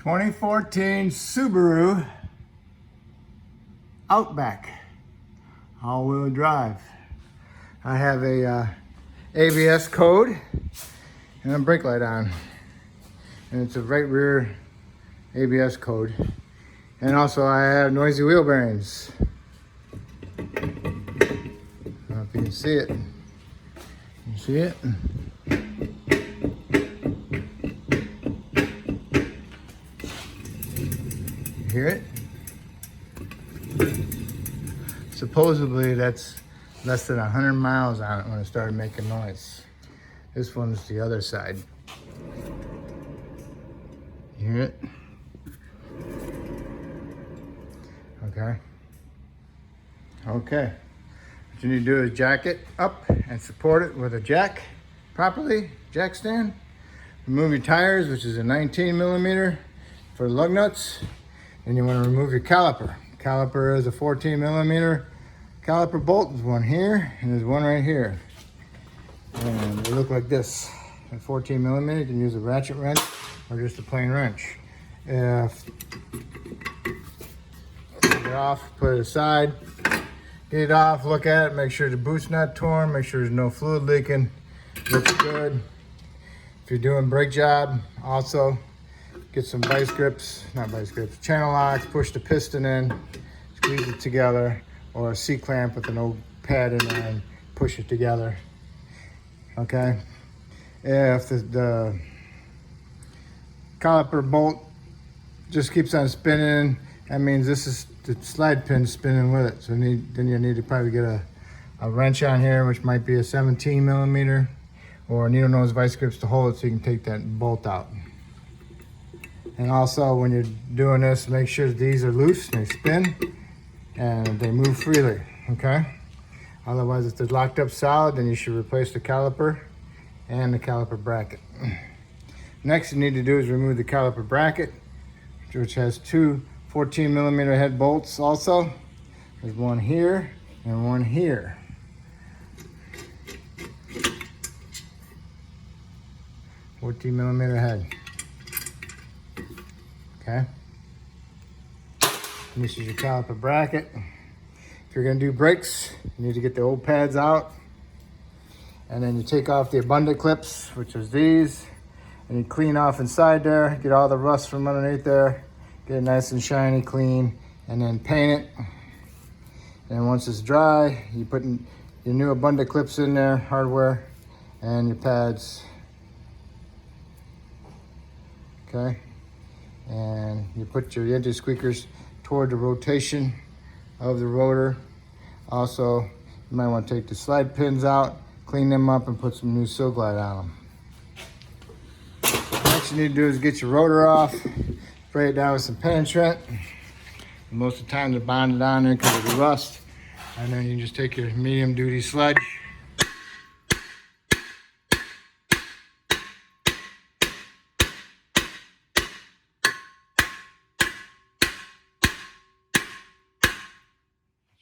2014 Subaru Outback, all-wheel drive. I have a ABS code and a brake light on, and it's a right rear ABS code. And also I have noisy wheel bearings. I don't know if you can see it. You see it? You hear it? Supposedly that's less than 100 miles on it when it started making noise. This one's the other side. You hear it? Okay. Okay. What you need to do is jack it up and support it with a jack properly, jack stand. Remove your tires, which is a 19 millimeter for lug nuts. And you want to remove your caliper. Caliper is a 14 millimeter caliper bolt. There's one here and there's one right here. And they look like this. At 14 millimeter, you can use a ratchet wrench or just a plain wrench. If take it off, put it aside, get it off, look at it, make sure the boot's not torn, make sure there's no fluid leaking. Looks good. If you're doing brake job, also get some vice grips, not vice grips, channel locks, push the piston in, squeeze it together, or a C-clamp with an old pad in there and push it together. Okay? If the caliper bolt just keeps on spinning, that means this is the slide pin spinning with it. So then you need to probably get a wrench on here, which might be a 17 millimeter, or needle nose vice grips to hold it so you can take that bolt out. And also when you're doing this, make sure that these are loose and they spin and they move freely, okay? Otherwise, if they're locked up solid, then you should replace the caliper and the caliper bracket. Next you need to do is remove the caliper bracket, which has two 14 millimeter head bolts also. There's one here and one here. $14 millimeter head. Okay. And this is your caliper bracket. If you're gonna do brakes, you need to get the old pads out. And then you take off the abundant clips, which is these, and you clean off inside there, get all the rust from underneath there, get it nice and shiny, clean, and then paint it. And once it's dry, you put in your new abundant clips in there, hardware, and your pads. Okay. And you put your anti-squeakers toward the rotation of the rotor. Also, you might want to take the slide pins out, clean them up, and put some new seal glide on them. Next you need to do is get your rotor off, spray it down with some penetrant. And most of the time they're bonded on there because of the rust. And then you just take your medium duty sludge,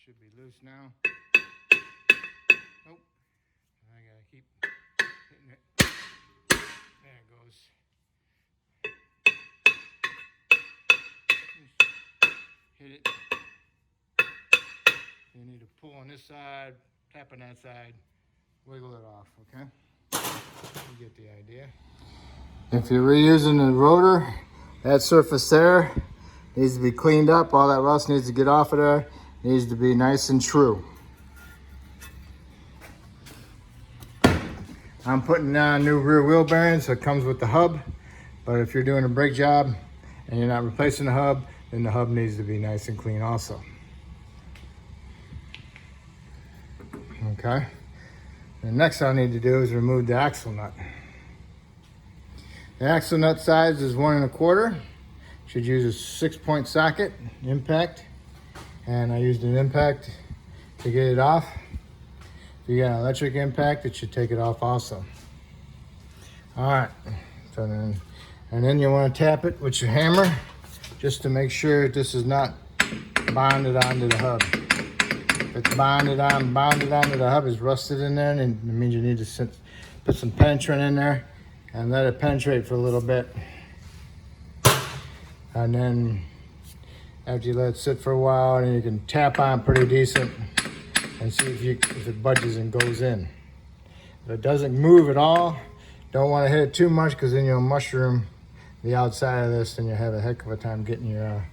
should be loose now. Nope. I gotta keep hitting it. There it goes. Hit it. You need to pull on this side, tap on that side, wiggle it off, okay? You get the idea. If you're reusing the rotor, that surface there needs to be cleaned up. All that rust needs to get off of there. Needs to be nice and true. I'm putting on new rear wheel bearings, so it comes with the hub. But if you're doing a brake job and you're not replacing the hub, then the hub needs to be nice and clean also. Okay. The next I need to do is remove the axle nut. The axle nut size is 1 1/4. Should use a 6-point socket impact. And I used an impact to get it off. If you got an electric impact, it should take it off also. All right, so then you want to tap it with your hammer just to make sure that this is not bonded onto the hub. If it's bonded onto the hub, is rusted in there, and it means you need to put some penetrant in there and let it penetrate for a little bit. And then after you let it sit for a while, and you can tap on pretty decent and see if it budges and goes in. If it doesn't move at all, don't want to hit it too much, because then you'll mushroom the outside of this and you'll have a heck of a time getting your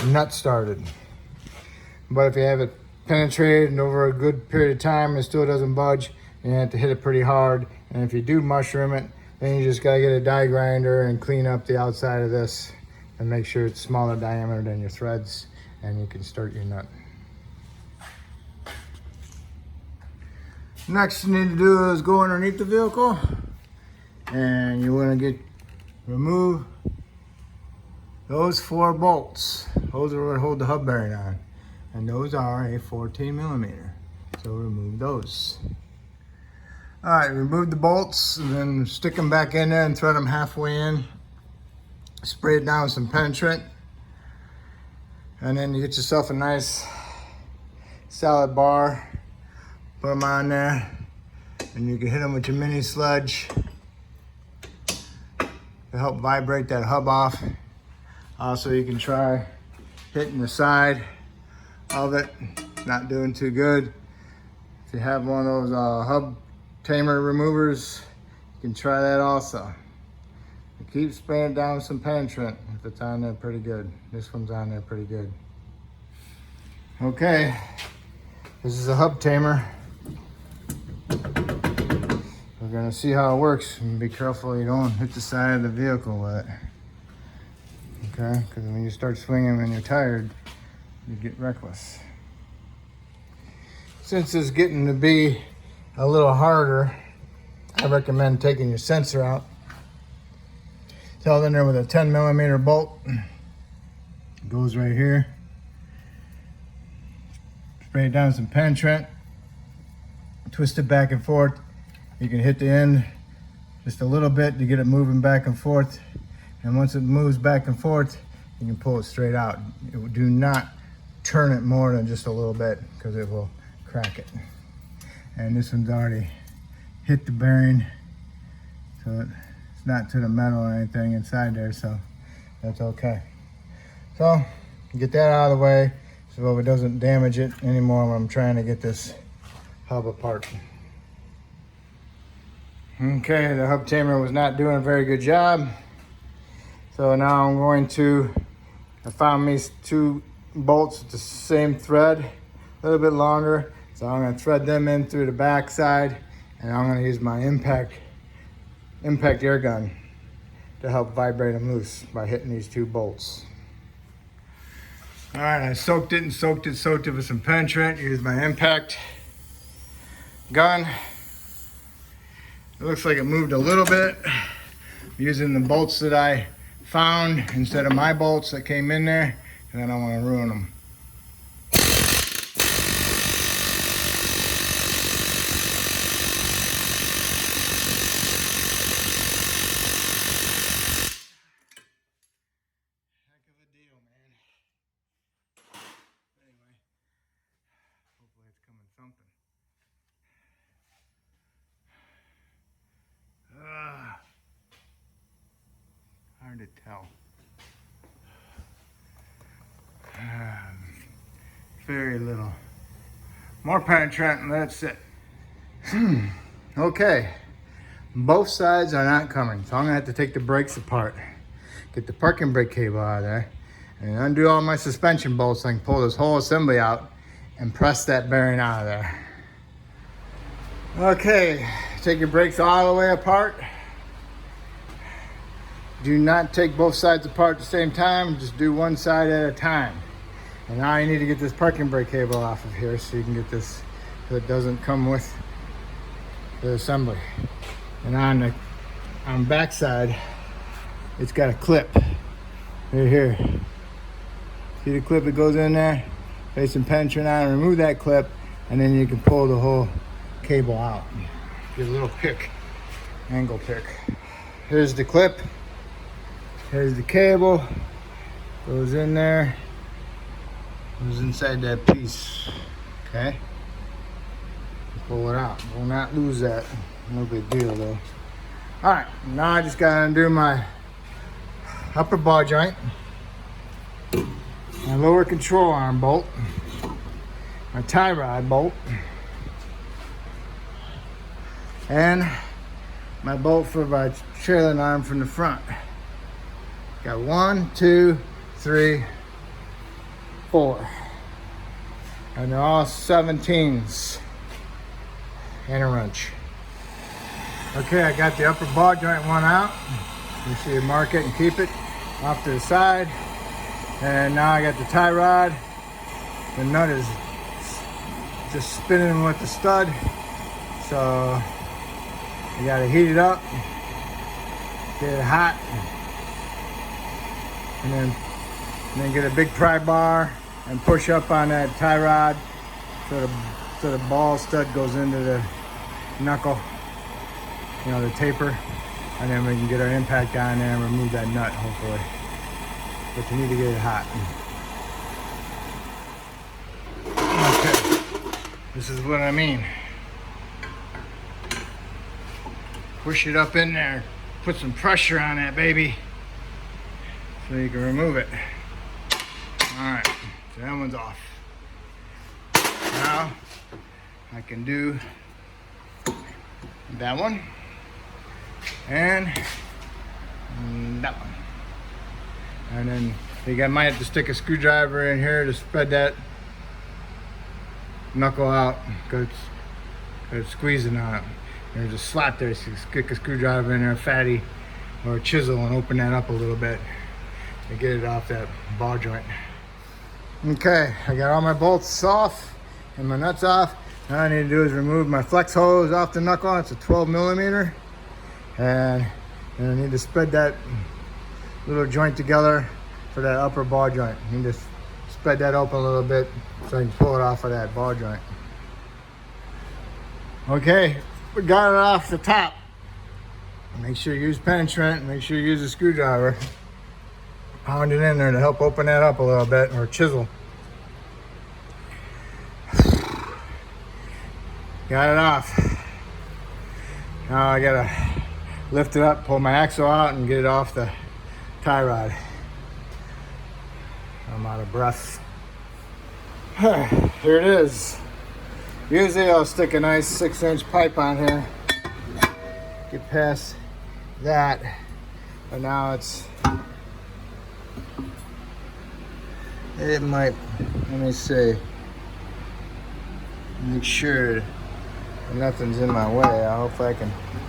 nut started. But if you have it penetrated and over a good period of time and it still doesn't budge, you have to hit it pretty hard. And if you do mushroom it, then you just gotta get a die grinder and clean up the outside of this and make sure it's smaller diameter than your threads, and you can start your nut. Next you need to do is go underneath the vehicle, and you want to remove those 4 bolts. Those are what hold the hub bearing on, and those are a 14 millimeter. So remove those. All right, remove the bolts and then stick them back in there and thread them halfway in. Spray it down with some penetrant, and then you get yourself a nice solid bar. Put them on there, and you can hit them with your mini sludge to help vibrate that hub off. Also, you can try hitting the side of it. Not doing too good. If you have one of those hub tamer removers, you can try that also. You keep spraying it down with some penetrant if it's on there pretty good. This one's on there pretty good. Okay, this is a hub tamer. We're gonna see how it works, and be careful you don't hit the side of the vehicle with it. Okay, because when you start swinging when you're tired, you get reckless. Since it's getting to be a little harder, I recommend taking your sensor out. It's held in there with a 10 millimeter bolt. It goes right here. Spray it down with some penetrant. Twist it back and forth. You can hit the end just a little bit to get it moving back and forth. And once it moves back and forth, you can pull it straight out. Do not turn it more than just a little bit, because it will crack it. And this one's already hit the bearing, so it's not to the metal or anything inside there, so that's okay. So get that out of the way so it doesn't damage it anymore when I'm trying to get this hub apart. Okay, the hub tamer was not doing a very good job. So now I'm going to, I found me 2 bolts with the same thread, a little bit longer. So I'm gonna thread them in through the back side, and I'm gonna use my impact air gun to help vibrate them loose by hitting these 2 bolts. All right, I soaked it with some penetrant. Use my impact gun. It looks like it moved a little bit. Using the bolts that I found instead of my bolts that came in there, and I don't want to ruin them. Heck of a deal, man. Anyway, hopefully it's coming something. Hard to tell. Very little. More penetrant and that's it. Okay. Both sides are not coming, so I'm gonna have to take the brakes apart. Get the parking brake cable out of there and undo all my suspension bolts so I can pull this whole assembly out and press that bearing out of there. Okay, take your brakes all the way apart. Do not take both sides apart at the same time, just do one side at a time. And now you need to get this parking brake cable off of here so you can get this, so it doesn't come with the assembly. And on the back side, it's got a clip right here. See the clip that goes in there? Place some penetrant on and remove that clip, and then you can pull the whole cable out. Get a little pick, angle pick. Here's the clip. Here's the cable. Goes in there. Goes inside that piece. Okay. Pull it out. Will not lose that. No big deal though. Alright, now I just gotta undo my upper ball joint, my lower control arm bolt, my tie rod bolt, and my bolt for my trailing arm from the front. Got 1, 2, 3, 4. And they're all 17s and a wrench. Okay, I got the upper ball joint one out. You see it, mark it and keep it off to the side. And now I got the tie rod. The nut is just spinning with the stud. So you gotta heat it up, get it hot, and then get a big pry bar and push up on that tie rod so the ball stud goes into the knuckle, you know, the taper, and then we can get our impact on there and remove that nut, hopefully. But you need to get it hot. Okay, this is what I mean. Push it up in there, put some pressure on that baby so you can remove it. All right, so that one's off. Now I can do that one and that one. And then you might have to stick a screwdriver in here to spread that knuckle out because it's squeezing on it. There's a slot there, so you stick a screwdriver in there, a fatty or a chisel, and open that up a little bit to get it off that ball joint. Okay, I got all my bolts off and my nuts off. Now all I need to do is remove my flex hose off the knuckle. It's a 12mm, and I need to spread that little joint together for that upper ball joint. You need to spread that open a little bit so I can pull it off of that ball joint. Okay, we got it off the top. Make sure you use penetrant, make sure you use a screwdriver. Pound it in there to help open that up a little bit, or a chisel. Got it off. Now I gotta lift it up, pull my axle out, and get it off the tie rod. I'm out of breath. Here it is. Usually I'll stick a nice 6-inch pipe on here, get past that, but now it might, let me see, make sure nothing's in my way. Hopefully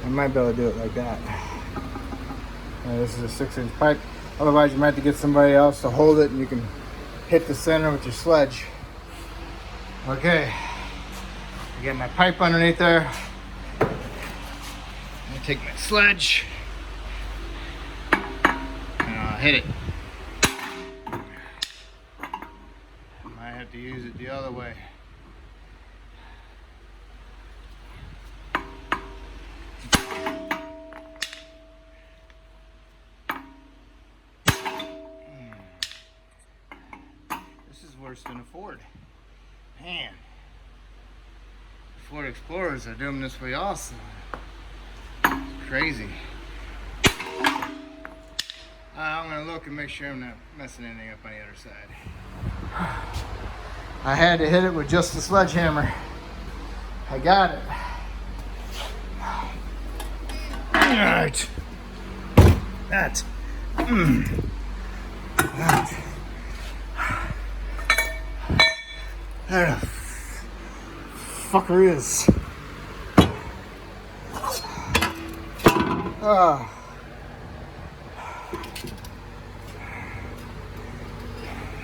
I might be able to do it like that. This is a 6-inch pipe. Otherwise you might have to get somebody else to hold it and you can hit the center with your sledge. Okay, I get my pipe underneath there. I take my sledge and I'll hit it. I have to use it the other way. This is worse than a Ford. Man. Ford Explorers are doing this way also. It's crazy. I'm gonna look and make sure I'm not messing anything up on the other side. I had to hit it with just the sledgehammer. I got it. Alright. That. That. There the fucker is. I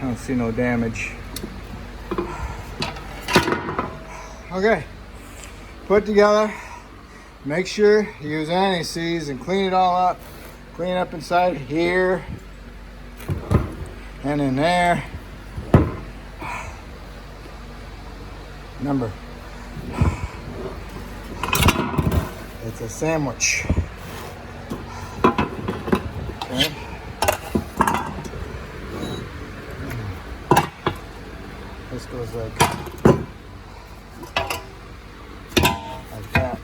don't see no damage. Okay, put it together. Make sure you use anti-seize and clean it all up. Clean up inside here and in there. Remember, it's a sandwich. Okay. This goes like that,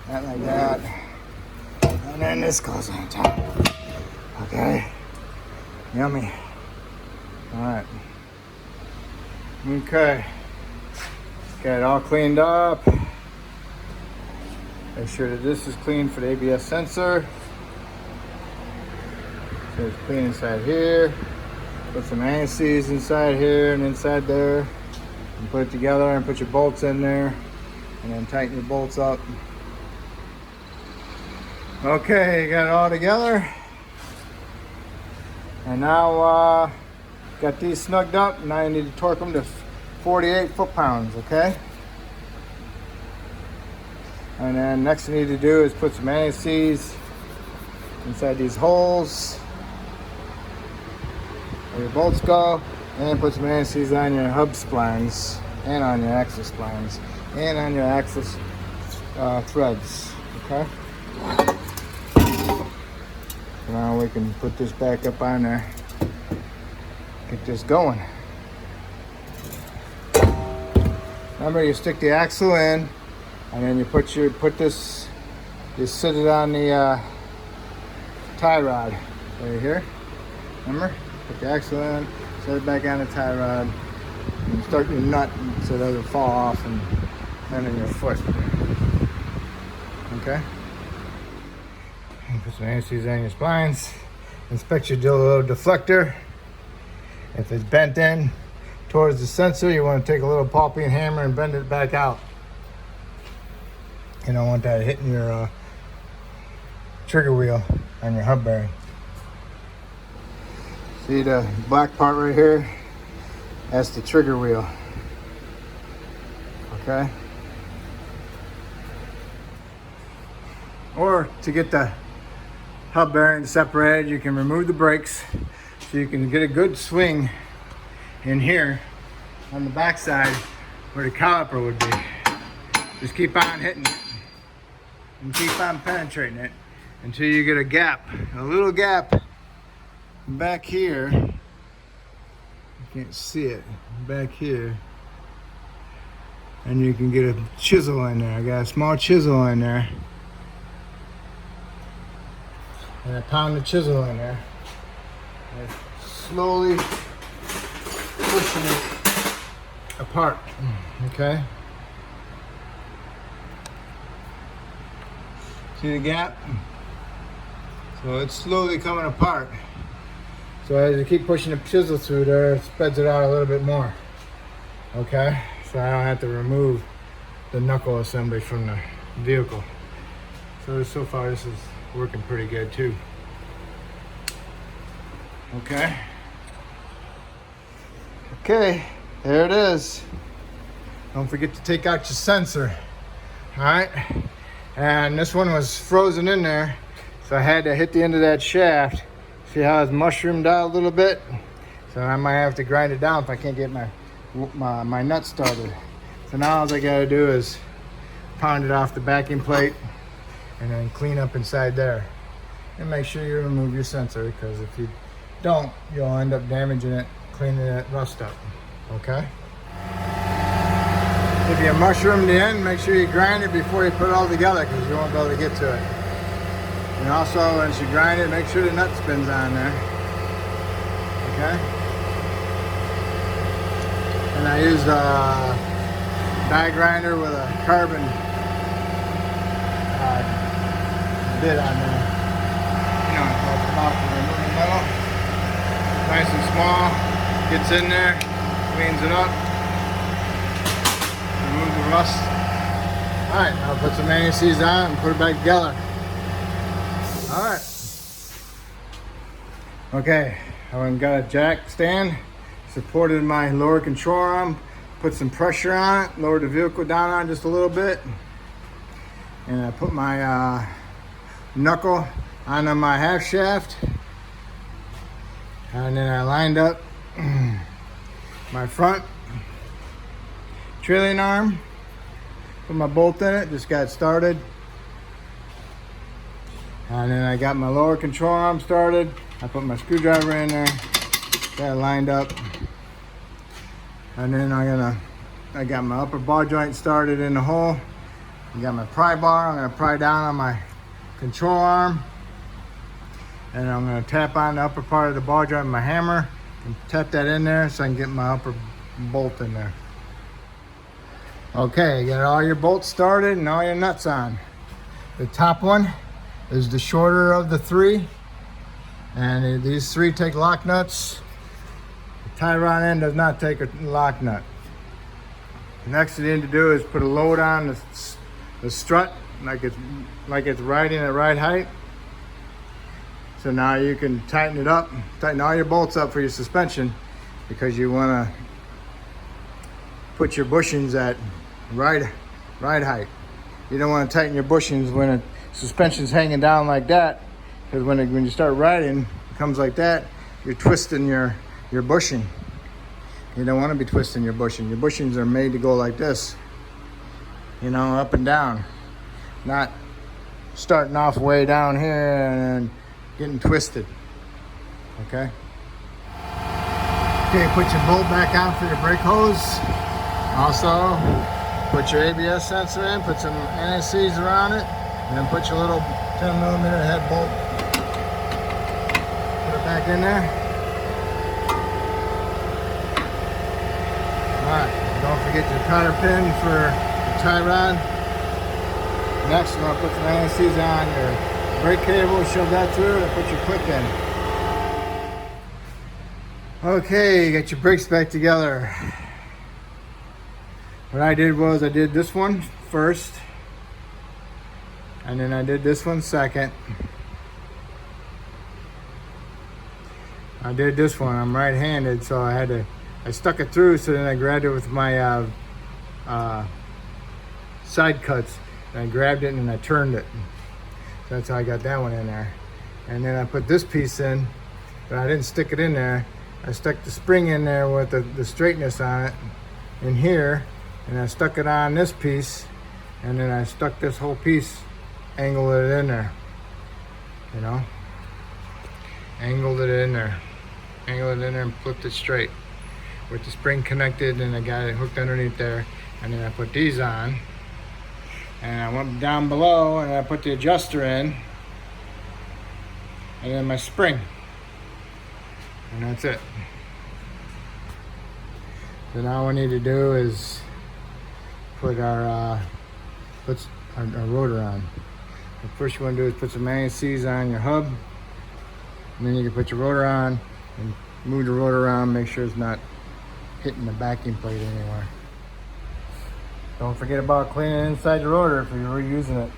that like that, and then this goes on top. Okay. Yummy. All right. Okay. Got it all cleaned up. Make sure that this is clean for the ABS sensor. So it's clean inside here. Put some anti-seize inside here and inside there. And put it together and put your bolts in there. And then tighten your bolts up. Okay, got it all together. And now got these snugged up. Now you need to torque them to 48 foot-pounds, okay? And then next thing you need to do is put some anti-seize inside these holes where your bolts go, and put some anti-seize on your hub splines and on your axle splines and on your axle threads, okay? So now we can put this back up on there, get this going. Remember, you stick the axle in, and then you put this, you sit it on the tie rod right here. Remember, put the axle in, set it back on the tie rod, and start your nut so it doesn't fall off and land on your foot. Okay. And put some anti-seize on your splines. Inspect your little deflector. If it's bent in towards the sensor, you want to take a little ball peen hammer and bend it back out. You don't want that hitting your trigger wheel on your hub bearing. See the black part right here? That's the trigger wheel. Okay? Or to get the hub bearing separated, you can remove the brakes so you can get a good swing in here on the back side where the caliper would be. Just keep on hitting it and keep on penetrating it until you get a gap, a little gap back here. You can't see it back here, and you can get a chisel in there. I got a small chisel in there, and I pound the chisel in there and slowly pushing it apart. Okay, see the gap? So it's slowly coming apart. So as you keep pushing the chisel through there, it spreads it out a little bit more. Okay, so I don't have to remove the knuckle assembly from the vehicle. So far this is working pretty good too. Okay. Okay, there it is. Don't forget to take out your sensor. All right, and this one was frozen in there, so I had to hit the end of that shaft. See how it's mushroomed out a little bit? So I might have to grind it down if I can't get my nut started. So now all I gotta do is pound it off the backing plate and then clean up inside there. And make sure you remove your sensor, because if you don't, you'll end up damaging it, cleaning that rust up, okay? If you mushroom the end, make sure you grind it before you put it all together, because you won't be able to get to it. And also, once you grind it, make sure the nut spins on there. Okay? And I used a die grinder with a carbon bit on there. You know, about to remove the metal. Nice and small. Gets in there, cleans it up. Remove the rust. Alright, I'll put some anti-seize on and put it back together. Alright. Okay, I went and got a jack stand, supported my lower control arm, put some pressure on it, lowered the vehicle down on just a little bit, and I put my knuckle onto my half shaft, and then I lined up my front trailing arm, put my bolt in it, just got started. And then I got my lower control arm started. I put my screwdriver in there, got it lined up. And then I got my upper ball joint started in the hole. I got my pry bar, I'm gonna pry down on my control arm. And I'm gonna tap on the upper part of the ball joint with my hammer and tap that in there so I can get my upper bolt in there. Okay, get all your bolts started and all your nuts on. The top one is the shorter of the three, and these three take lock nuts. The tie rod end does not take a lock nut. The next thing you need to do is put a load on the strut like it's riding at right height. So now you can tighten it up, tighten all your bolts up for your suspension, because you want to put your bushings at right height. You don't want to tighten your bushings when a suspension's hanging down like that, because when you start riding, it comes like that, you're twisting your bushing. You don't want to be twisting your bushing. Your bushings are made to go like this, you know, up and down, not starting off way down here and getting twisted. Okay, put your bolt back on for your brake hose. Also, put your ABS sensor in, put some NSCs around it, and then put your little 10mm head bolt. Put it back in there. Alright, don't forget your cotter pin for the tie rod. Next, you're going to put some NSCs on your brake cable, shove that through, and put your clip in. Okay, you got your brakes back together. What I did was I did this one first, and then I did this one second. I did this one, I'm right-handed, so I stuck it through, so then I grabbed it with my side cuts, and I grabbed it and I turned it. So that's how I got that one in there. And then I put this piece in, but I didn't stick it in there. I stuck the spring in there with the straightness on it in here, and I stuck it on this piece, and then I stuck this whole piece, angled it in there, you know, angled it in there and flipped it straight with the spring connected, and I got it hooked underneath there. And then I put these on, and I went down below and I put the adjuster in, and then my spring, and that's it. So now all we need to do is put our rotor on. The first you want to do is put some ANCs on your hub, and then you can put your rotor on and move the rotor around, make sure it's not hitting the backing plate anywhere. Don't forget about cleaning inside the rotor if you're reusing it.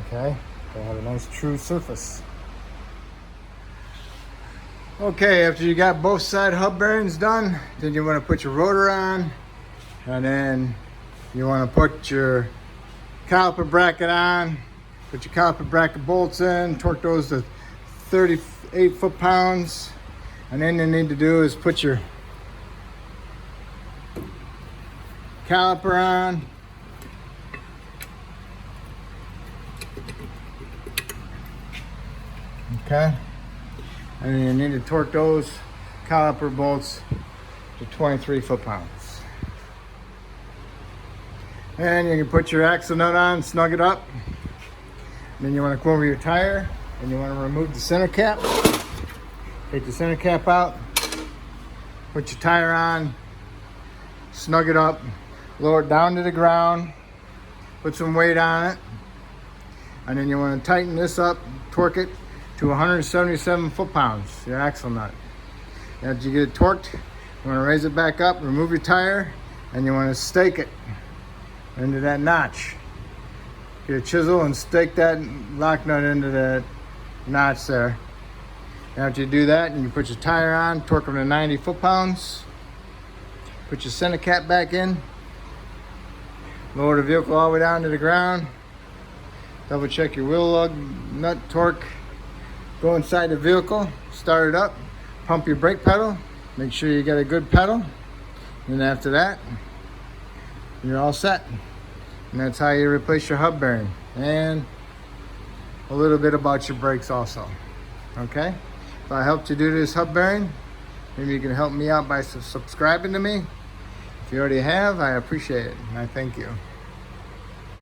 Okay, to have a nice true surface. Okay, after you got both side hub bearings done, then you want to put your rotor on, and then you want to put your caliper bracket on, put your caliper bracket bolts in, torque those to 38 foot-pounds, and then you need to do is put your caliper on, okay, and then you need to torque those caliper bolts to 23 foot-pounds. And you can put your axle nut on, snug it up. And then you want to go over your tire, and you want to remove the center cap. Take the center cap out, put your tire on, snug it up, lower it down to the ground, put some weight on it, and then you want to tighten this up, torque it to 177 foot-pounds, your axle nut. After you get it torqued, you want to raise it back up, remove your tire, and you want to stake it into that notch. Get a chisel and stake that lock nut into that notch there. After you do that, you put your tire on, torque them to 90 foot-pounds, put your center cap back in, lower the vehicle all the way down to the ground, double check your wheel lug nut torque, go inside the vehicle, start it up, pump your brake pedal, make sure you got a good pedal, and after that, you're all set. And that's how you replace your hub bearing, and a little bit about your brakes also. Okay, if I helped you do this hub bearing, maybe you can help me out by subscribing to me. If you already have, I appreciate it, and I thank you.